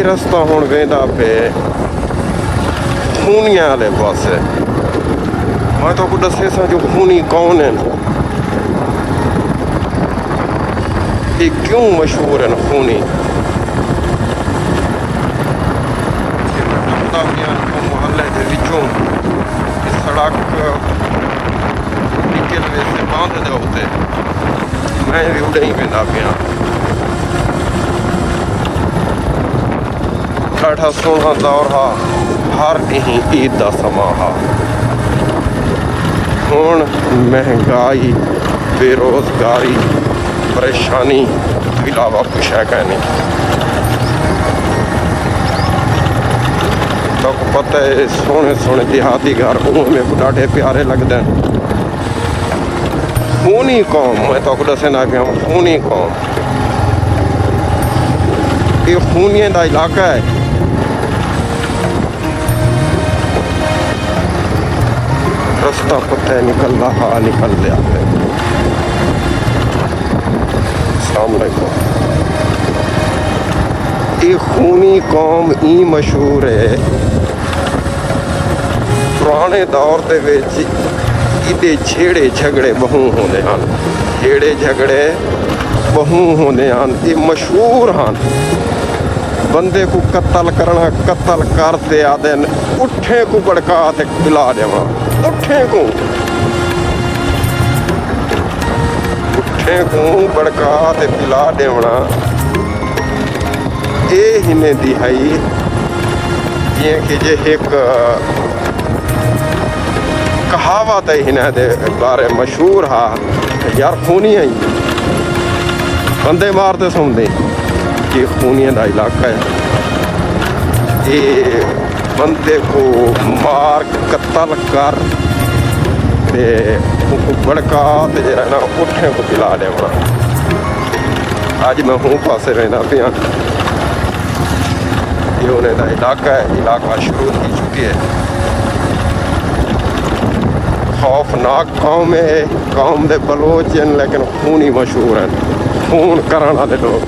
ये रस्ता हुण वेंदा पे खूनिया वाले पासे। मैं तो कुछ दसे सा जो खूनी कौन है, ये क्यों मशहूर है खूनी। मोहल्ले के विचों सड़क निकल वैसे बांध दे उत्ते मैं भी उड़े ही वेंदा पिया। ॾाढा सोहना दौर हा, हर ॾींहुं ईद का समा हा। हुण महंगाई, बेरोज़गारी, परेशानी इलावा कुछ है क्या नहीं। तो पता है सोने सोने देहाती घर मेरे को ढाढे प्यारे लगते हैं। खूनी कौम, मैं तो दसना पिया खूनी कौम। ये खूनियत का इलाका है। रास्ता पता है निकल रहा, निकल लिया है। अस्सलाम वालेकुम। ये खूनी कौम ई मशहूर है, पुराने दौर के इदे छेड़े झगड़े बहु होंदे हैं। छेड़े झगड़े बहु होंदे हैं, ये मशहूर हैं। बंदे को कत्ल करना, कत्ल करते आदे उठे को भड़का ते पिला देवा। उठे को भड़का ते पिला देवना। ये हिने दिहाई जिए कि जे एक कहावत है हिने दे बारे मशहूर हा यार, खूनी आई बंदे मारते सुनते। ये खूनिया का इलाका है। ये बंदे को मार कत्ल कर ते भड़का ते जरा ना उठे को पिला देवना। अज मैं हूँ पासे रहना पिया। ये उन्हें का इलाका है, इलाका शुरू की चुकी है। खौफनाक कौम है, कौम दे बलोच हैं लेकिन खूनी मशहूर हैं, खून करने वाले लोग।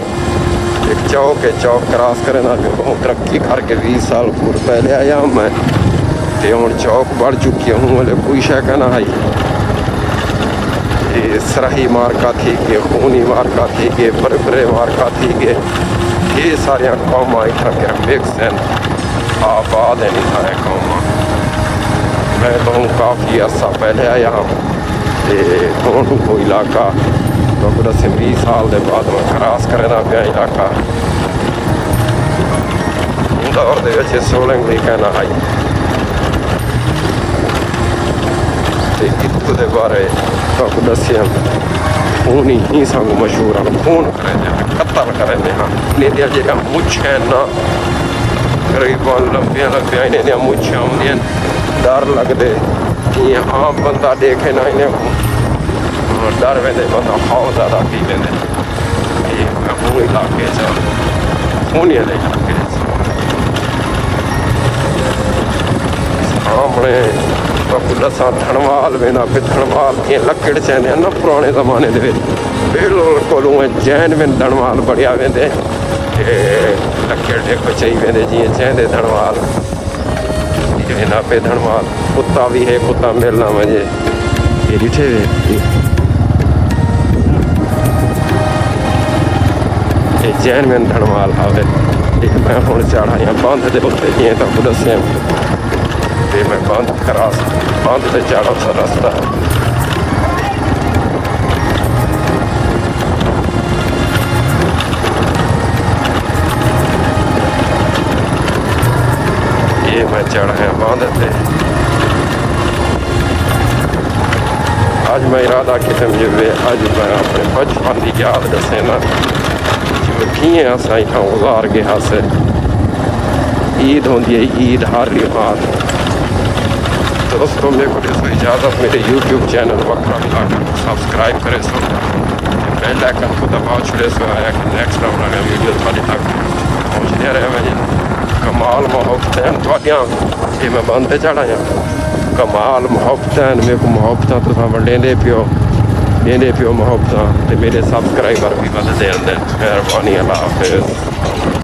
एक चौक है, चौक क्रॉस करना बहुत तरक्की करके 20 साल पूर्व पहले आया मैं तो हूँ चौक बढ़ चुकी हूँ। बोले कोई शक ना आई। ये सराही मार्का थी के, खूनी मार्का थी के, बरबरे मार्का थी के, ये सारिया कौमा इतना के मिक्स हैं, आबाद है सारे कौमा। मैं तो काफ़ी अर्सा पहले आया हूँ को इलाका तो 20 साल के बाद मैं क्रॉस करना पाया इलाका। दौर के सोलंग भी कहना आई तो इतने बारे तो दसिया खूनी ही संग मशहूर हैं। खून करें कत्ल करें हाँ इन्हें जो मुछ है ना करीबन लंबिया लंबिया इन्हें मुछा होंगे, डर लगते। ये आम बंदा देखे ना इन्हें डर वेंदे, बंदा खाओ ज़्यादा पी वेंदे। ये इलाके खूनिया के इलाके सामने दसा धनवाल वेंदा पे। धनवाल ये लकड़ चेंदे ना पुराने जमाने के बिल्कुल जैन में धनवाल बढ़िया वेंदे लकड़ देखो चाहिए वेंदे जी चेंदे धनवाल वेंदा पे। धनवाल कुत्ता भी है, कुत्ता मिलना मुझे ये डिठे ये जैन में धनवाल आवे। मैं हूँ चढ़ा या बंद दे उत्ते जिए तो दसिया मैं बंद क्रॉस बंद से चढ़ा सा रास्ता। ये मैं चढ़ा है बंद से। आज मैं इरादा कितने मुझे अज मैं अपने बचपन की याद दसे ना किए असा इतना गुजार गया से। ईद होती है, ईद हर रिवाज। दोस्तों मेरे को इजाज़त, मेरे यूट्यूब चैनल वक्रा इलाका सब्सक्राइब करे सो, बेल आइकन को दबाओ छड़े सो आया कि नेक्स्ट अपना वीडियो थोड़े तक पहुँचते रहे। मैं कमाल मोहब्बत हैं थोड़ियाँ ये मैं बंद चढ़ाया। कमाल मोहब्बत हैं मेरे को, मोहब्बत तुम वंडेंदे पियो मोहब्बत, तो मेरे सब्सक्राइबर भी बढ़ते हैं। मेहरबानी, अल्लाह हाफिज़।